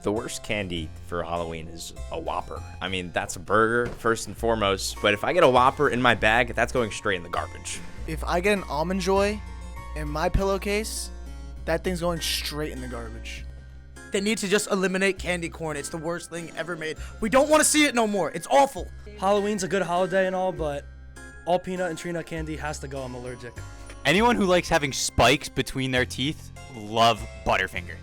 The worst candy for Halloween is a Whopper. I mean, that's a burger, first and foremost. But if I get a Whopper in my bag, that's going straight in the garbage. If I get an Almond Joy in my pillowcase, that thing's going straight in the garbage. They need to just eliminate candy corn. It's the worst thing ever made. We don't want to see it no more. It's awful. Halloween's a good holiday and all, but all peanut and tree nut candy has to go. I'm allergic. Anyone who likes having spikes between their teeth, love Butterfinger.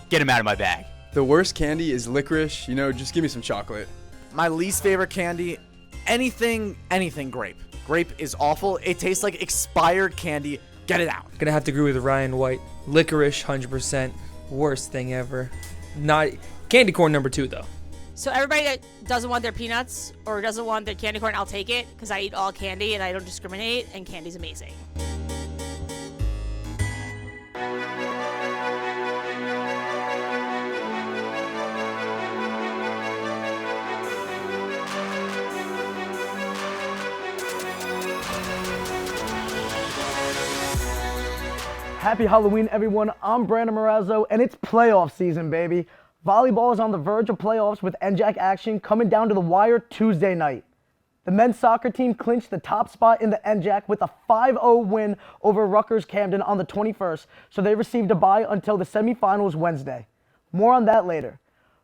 Get him out of my bag. The worst candy is licorice. Just give me some chocolate. My least favorite candy, anything grape. Grape is awful. It tastes like expired candy. Get it out. Gonna have to agree with Ryan White. Licorice, 100%. Worst thing ever. Not candy corn number 2 though. So everybody that doesn't want their peanuts or doesn't want their candy corn, I'll take it because I eat all candy and I don't discriminate, and candy's amazing. Happy Halloween, everyone. I'm Brandon Morazzo, and it's playoff season, baby. Volleyball is on the verge of playoffs with NJAC action coming down to the wire Tuesday night. The men's soccer team clinched the top spot in the NJAC with a 5-0 win over Rutgers Camden on the 21st, so they received a bye until the semifinals Wednesday. More on that later.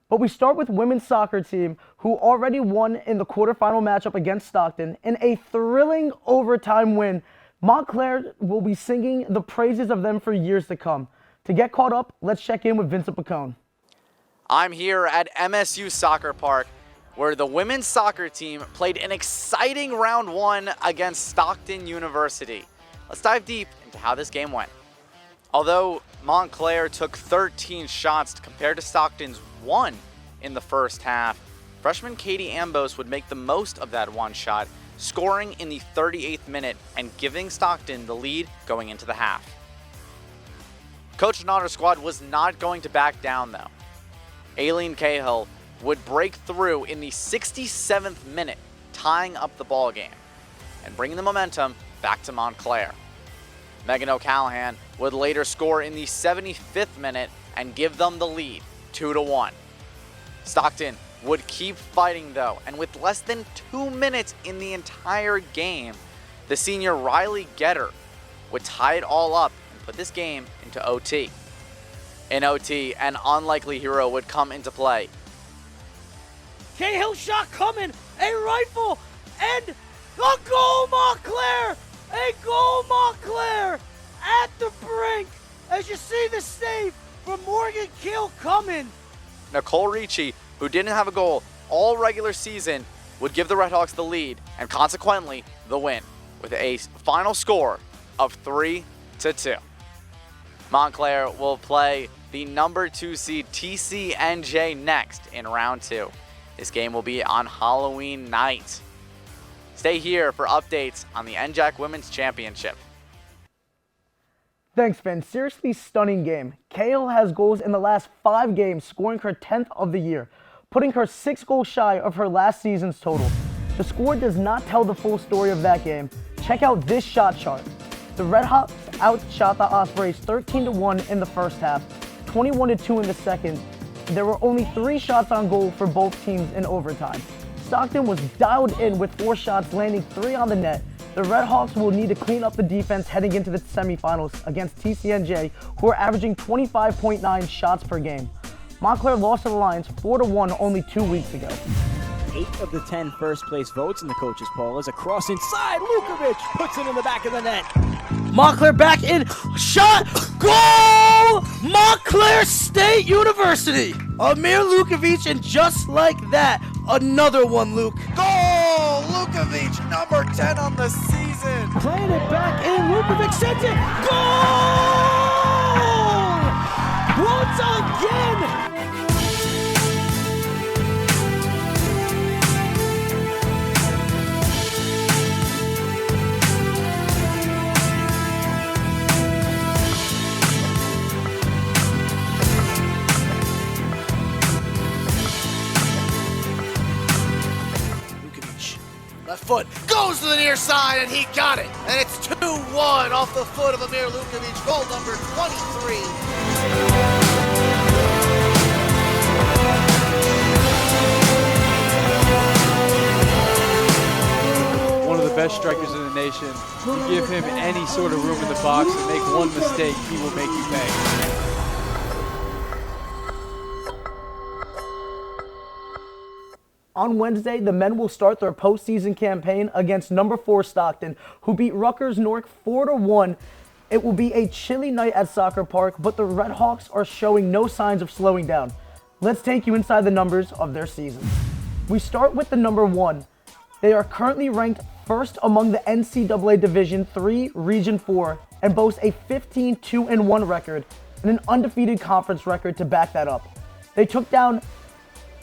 But we start with women's soccer team, who already won in the quarterfinal matchup against Stockton in a thrilling overtime win. Montclair will be singing the praises of them for years to come. To get caught up, let's check in with Vincent Picone. I'm here at MSU Soccer Park, where the women's soccer team played an exciting round 1 against Stockton University. Let's dive deep into how this game went. Although Montclair took 13 shots compared to Stockton's 1 in the first half, freshman Katie Ambos would make the most of that one shot, scoring in the 38th minute and giving Stockton the lead going into the half. Coach Notter's squad was not going to back down though. Aileen Cahill would break through in the 67th minute, tying up the ball game and bringing the momentum back to Montclair. Megan O'Callahan would later score in the 75th minute and give them the lead, 2-1. Stockton would keep fighting though, and with less than 2 minutes in the entire game, the senior Riley Getter would tie it all up and put this game into OT. In OT, an unlikely hero would come into play. Cahill shot coming, a rifle, and a goal, Montclair! A goal, Montclair! At the brink, as you see the save from Morgan Keel coming. Nicole Ricci, who didn't have a goal all regular season, would give the Redhawks the lead and consequently the win with a final score of 3-2. Montclair will play the number 2 seed TCNJ next in round 2. This game will be on Halloween night. Stay here for updates on the NJAC Women's Championship. Thanks, Finn. Seriously stunning game. Cahill has goals in the last 5 games, scoring her 10th of the year, putting her 6 goals shy of her last season's total. The score does not tell the full story of that game. Check out this shot chart. The Redhawks outshot the Ospreys 13-1 in the first half, 21-2 in the second. There were only 3 shots on goal for both teams in overtime. Stockton was dialed in with 4 shots, landing 3 on the net. The Redhawks will need to clean up the defense heading into the semifinals against TCNJ, who are averaging 25.9 shots per game. Montclair lost to the Lions 4-1 only 2 weeks ago. 8 of the 10 first-place votes in the coaches' poll is a cross inside. Lukovic puts it in the back of the net. Montclair back in, shot, goal! Montclair State University. Amir Lukovic, and just like that, another one, Luke. Goal! Lukovic, number 10 on the season. Playing it back in, Lukovic sends it, goal! Once again. Left foot goes to the near side, and he got it. And it's 2-1 off the foot of Amir Lukovic, goal number 23. best strikers in the nation. You give him any sort of room in the box and make one mistake, he will make you pay. On Wednesday, the men will start their postseason campaign against number 4 Stockton, who beat Rutgers Newark 4-1. It will be a chilly night at Soccer Park, but the Redhawks are showing no signs of slowing down. Let's take you inside the numbers of their season. We start with the number 1. They are currently ranked first among the NCAA Division III Region 4 and boast a 15-2-1 record and an undefeated conference record to back that up. They took down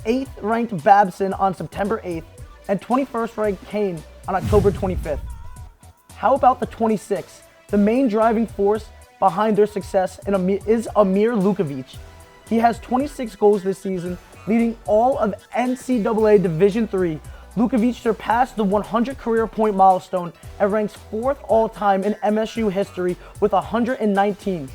8th ranked Babson on September 8th and 21st ranked Kane on October 25th. How about the 26th? The main driving force behind their success is Amir Lukovic. He has 26 goals this season, leading all of NCAA Division III. Lukovic surpassed the 100 career point milestone and ranks 4th all-time in MSU history with 119.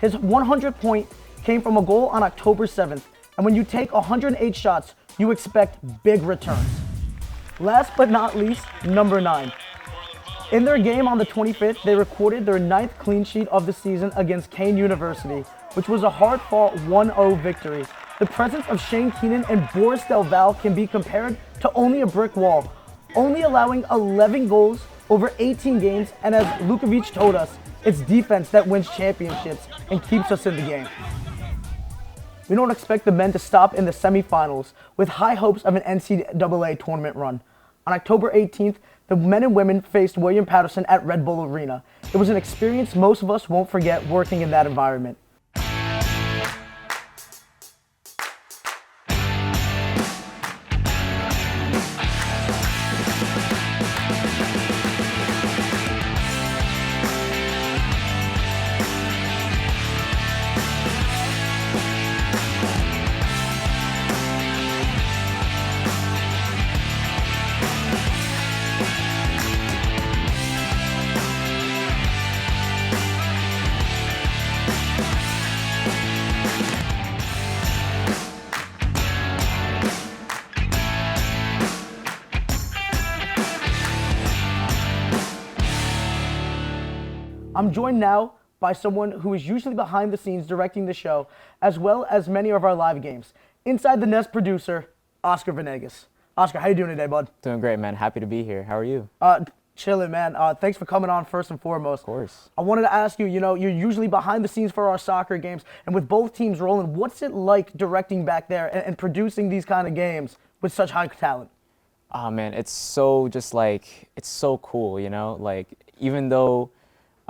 His 100 point came from a goal on October 7th. And when you take 108 shots, you expect big returns. Last but not least, number 9. In their game on the 25th, they recorded their 9th clean sheet of the season against Kane University, which was a hard-fought 1-0 victory. The presence of Shane Keenan and Boris Del Val can be compared to only a brick wall, only allowing 11 goals over 18 games, and as Lukovic told us, it's defense that wins championships and keeps us in the game. We don't expect the men to stop in the semifinals with high hopes of an NCAA tournament run. On October 18th, the men and women faced William Patterson at Red Bull Arena. It was an experience most of us won't forget working in that environment. I'm joined now by someone who is usually behind the scenes directing the show, as well as many of our live games. Inside the Nest producer, Oscar Venegas. Oscar, how you doing today, bud? Doing great, man. Happy to be here. How are you? Chilling, man. Thanks for coming on first and foremost. Of course. I wanted to ask you, you're usually behind the scenes for our soccer games, and with both teams rolling, what's it like directing back there and producing these kind of games with such high talent? Oh, man, it's so it's so cool, Like, even though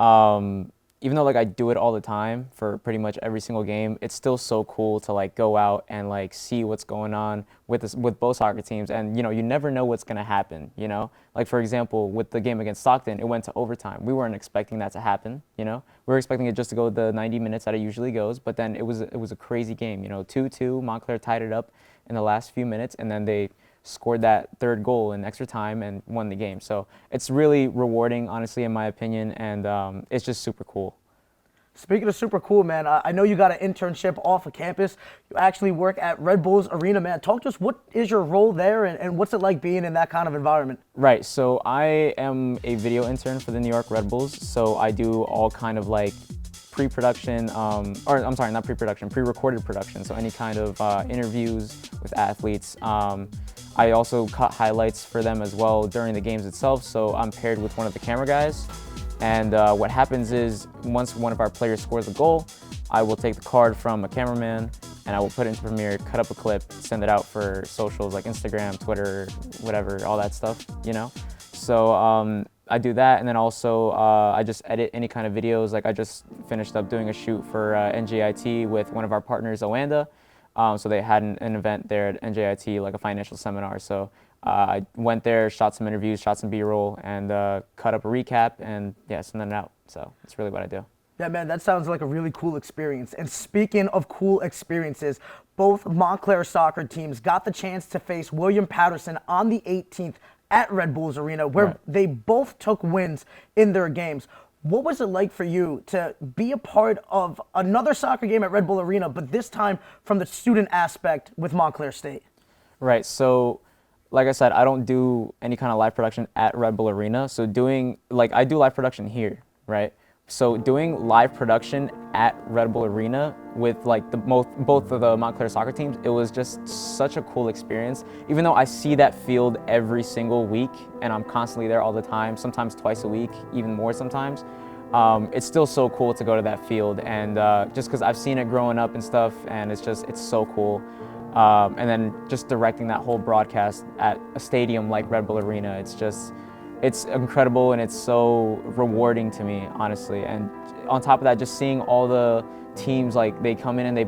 like I do it all the time for pretty much every single game, it's still so cool to like go out and like see what's going on with both soccer teams, and you never know what's gonna happen. Like for example, with the game against Stockton, it went to overtime. We weren't expecting that to happen. We were expecting it just to go the 90 minutes that it usually goes, but then it was a crazy game. 2-2. Montclair tied it up in the last few minutes, and then they scored that third goal in extra time and won the game. So it's really rewarding, honestly, in my opinion, and it's just super cool. Speaking of super cool, man, I know you got an internship off of campus. You actually work at Red Bull's Arena, man. Talk to us, what is your role there, and what's it like being in that kind of environment? Right, so I am a video intern for the New York Red Bulls, so I do all kind of like pre-production, pre-recorded production, so any kind of interviews with athletes. I also cut highlights for them as well during the games itself, so I'm paired with one of the camera guys. And what happens is, once one of our players scores a goal, I will take the card from a cameraman and I will put it into Premiere, cut up a clip, send it out for socials like Instagram, Twitter, whatever, all that stuff, So I do that, and then also I just edit any kind of videos. Like I just finished up doing a shoot for NJIT with one of our partners, Oanda. So they had an event there at NJIT, like a financial seminar. So I went there, shot some interviews, shot some B-roll, and cut up a recap, and yeah, send it out. So that's really what I do. Yeah, man, that sounds like a really cool experience. And speaking of cool experiences, both Montclair soccer teams got the chance to face William Patterson on the 18th at Red Bull's Arena, where they both took wins in their games. What was it like for you to be a part of another soccer game at Red Bull Arena, but this time from the student aspect with Montclair State? Right, so like I said, I don't do any kind of live production at Red Bull Arena. So I do live production here, right? So doing live production at Red Bull Arena with like both of the Montclair soccer teams, it was just such a cool experience. Even though I see that field every single week and I'm constantly there all the time, sometimes twice a week, even more sometimes, it's still so cool to go to that field. And just because I've seen it growing up and stuff, and it's so cool. And then just directing that whole broadcast at a stadium like Red Bull Arena, it's incredible and it's so rewarding to me, honestly. And on top of that, just seeing all the teams, like they come in and they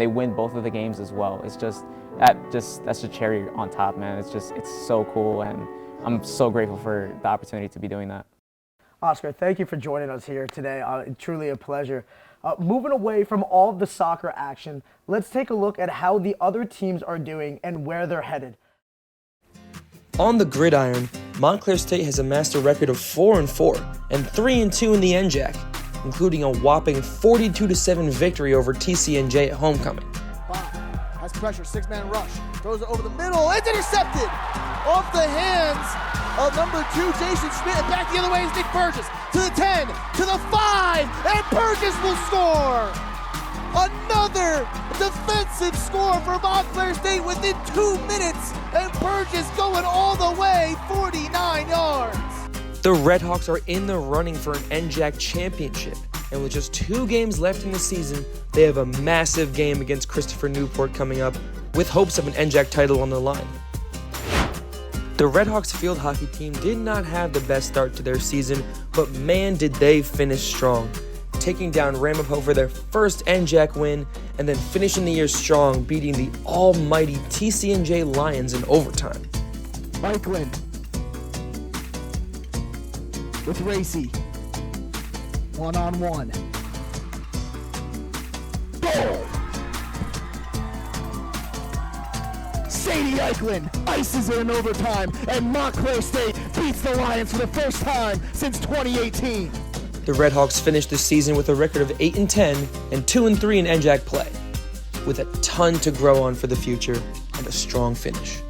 win both of the games as well. That's the cherry on top, man. It's so cool, and I'm so grateful for the opportunity to be doing that. Oscar, thank you for joining us here today. Truly a pleasure. Moving away from all of the soccer action, let's take a look at how the other teams are doing and where they're headed. On the gridiron, Montclair State has amassed a record of 4-4 and 3-2 in the NJAC, including a whopping 42-7 victory over TCNJ at homecoming. Has pressure, six-man rush, throws it over the middle, it's intercepted off the hands of number 2, Jason Schmidt, and back the other way is Nick Burgess, to the 10, to the 5, and Burgess will score! Another defensive score for Montclair State within 2 minutes, and Burgess going all the way 49 yards. The Redhawks are in the running for an NJAC championship, and with just 2 games left in the season, they have a massive game against Christopher Newport coming up, with hopes of an NJAC title on the line. The Redhawks field hockey team did not have the best start to their season, but man did they finish strong, taking down Ramapo for their first NJAC win, and then finishing the year strong, beating the almighty TCNJ Lions in overtime. Michaelin with Racy, one-on-one. Goal! Sadie Eichlin ices it in overtime, and Montclair State beats the Lions for the first time since 2018. The Redhawks finished the season with a record of 8-10 and 2-3 in NJAC play, with a ton to grow on for the future and a strong finish.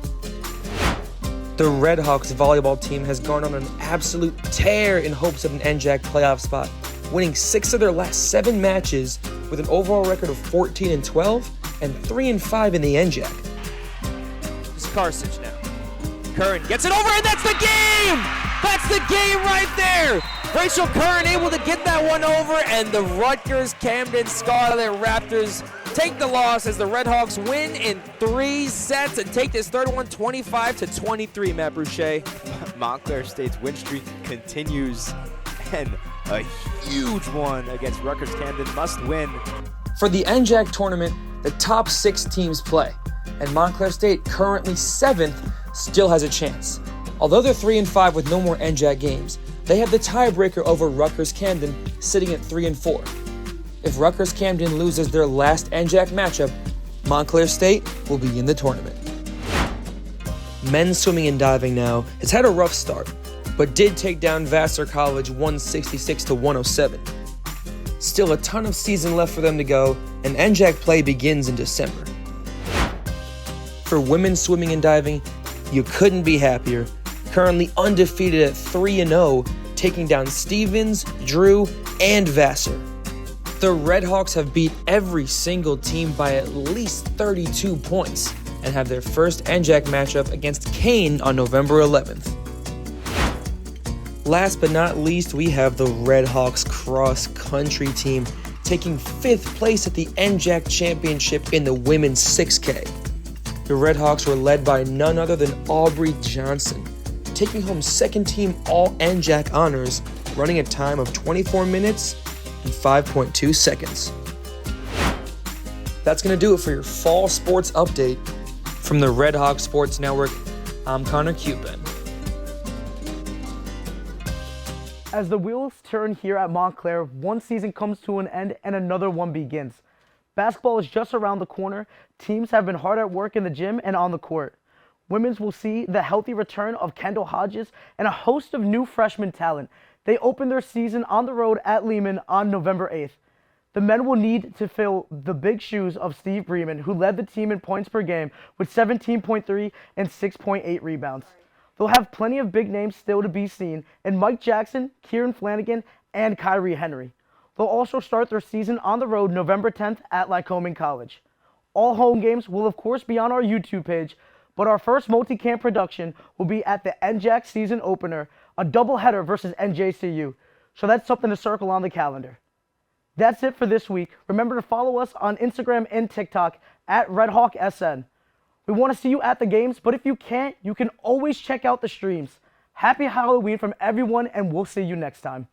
The Redhawks volleyball team has gone on an absolute tear in hopes of an NJAC playoff spot, winning 6 of their last 7 matches with an overall record of 14-12 and 3-5 in the NJAC. It's Carthage now. Curran gets it over, and that's the game! That's the game right there! Rachel Curran able to get that one over, and the Rutgers Camden Scarlet Raptors take the loss as the Redhawks win in 3 sets and take this third one 25-23, Matt Boucher. Montclair State's win streak continues, and a huge one against Rutgers Camden must win. For the NJAC tournament, the top 6 teams play, and Montclair State, currently 7th, still has a chance. Although they're 3-5 with no more NJAC games, they have the tiebreaker over Rutgers Camden, sitting at 3-4. If Rutgers Camden loses their last NJAC matchup, Montclair State will be in the tournament. Men's swimming and diving now has had a rough start, but did take down Vassar College 166-107. Still a ton of season left for them to go, and NJAC play begins in December. For women's swimming and diving, you couldn't be happier. Currently undefeated at 3-0, taking down Stevens, Drew, and Vassar. The Redhawks have beat every single team by at least 32 points and have their first NJAC matchup against Kane on November 11th. Last but not least, we have the Redhawks cross-country team taking 5th place at the NJAC Championship in the women's 6K. The Redhawks were led by none other than Aubrey Johnson, taking home 2nd team All-NJAC honors, running a time of 24 minutes and 5.2 seconds. That's going to do it for your fall sports update. From the Redhawk Sports Network, I'm Connor Cuban. As the wheels turn here at Montclair, one season comes to an end and another one begins. Basketball is just around the corner. Teams have been hard at work in the gym and on the court. Women's will see the healthy return of Kendall Hodges and a host of new freshman talent. They open their season on the road at Lehman on November 8th. The men will need to fill the big shoes of Steve Bremen, who led the team in points per game with 17.3 and 6.8 rebounds. They'll have plenty of big names still to be seen in Mike Jackson, Kieran Flanagan, and Kyrie Henry. They'll also start their season on the road November 10th at Lycoming College. All home games will of course be on our YouTube page, but our first multi-camp production will be at the NJAC season opener, a doubleheader versus NJCU. So that's something to circle on the calendar. That's it for this week. Remember to follow us on Instagram and TikTok at RedHawkSN. We want to see you at the games, but if you can't, you can always check out the streams. Happy Halloween from everyone, and we'll see you next time.